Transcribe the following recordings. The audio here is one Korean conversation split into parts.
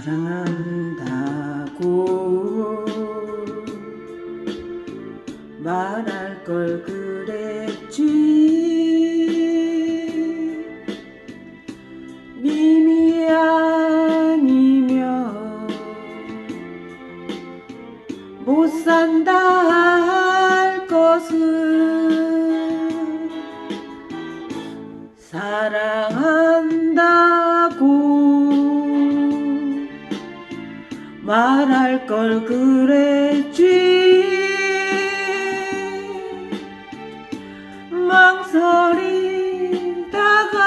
사랑한다고 말할 걸 그랬지. 님이 아니면 못 산다 할 것은 사랑한다고 말할 걸 그랬지. 망설이다가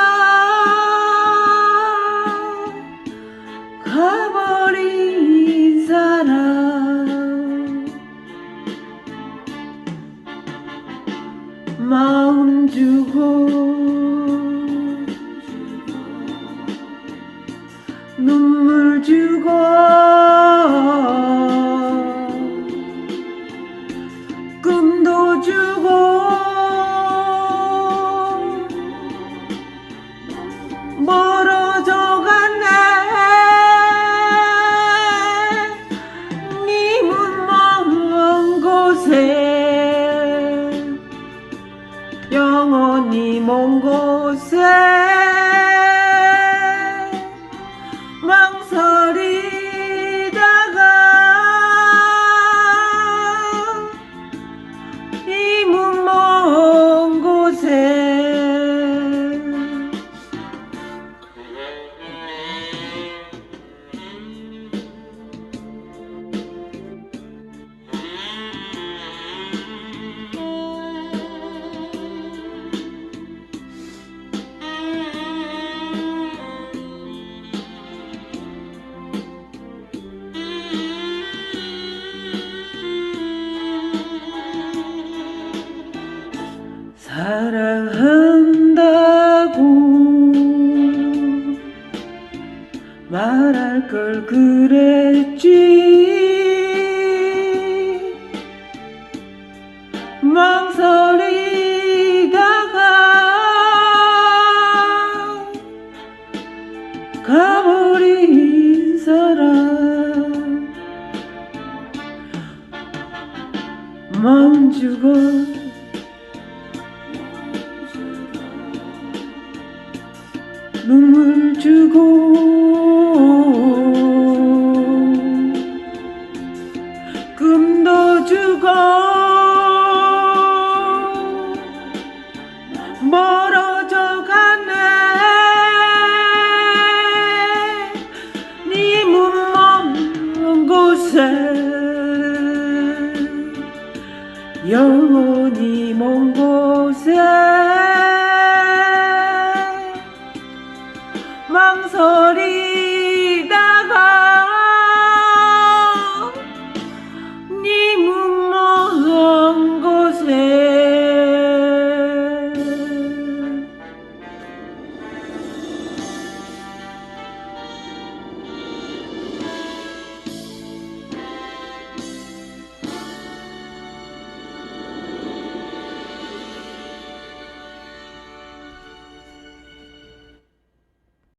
가버린 사람 마음 주고 눈물 주고 꿈도 주고 멀어져 갔네. 님은 먼 곳에 영원히 먼 곳에 망설이다가 님은 먼 곳에 사랑한다고 말할 걸 그랬지. 망설이다가 가버린 사람 마음 주고 눈물 주고 꿈도 주고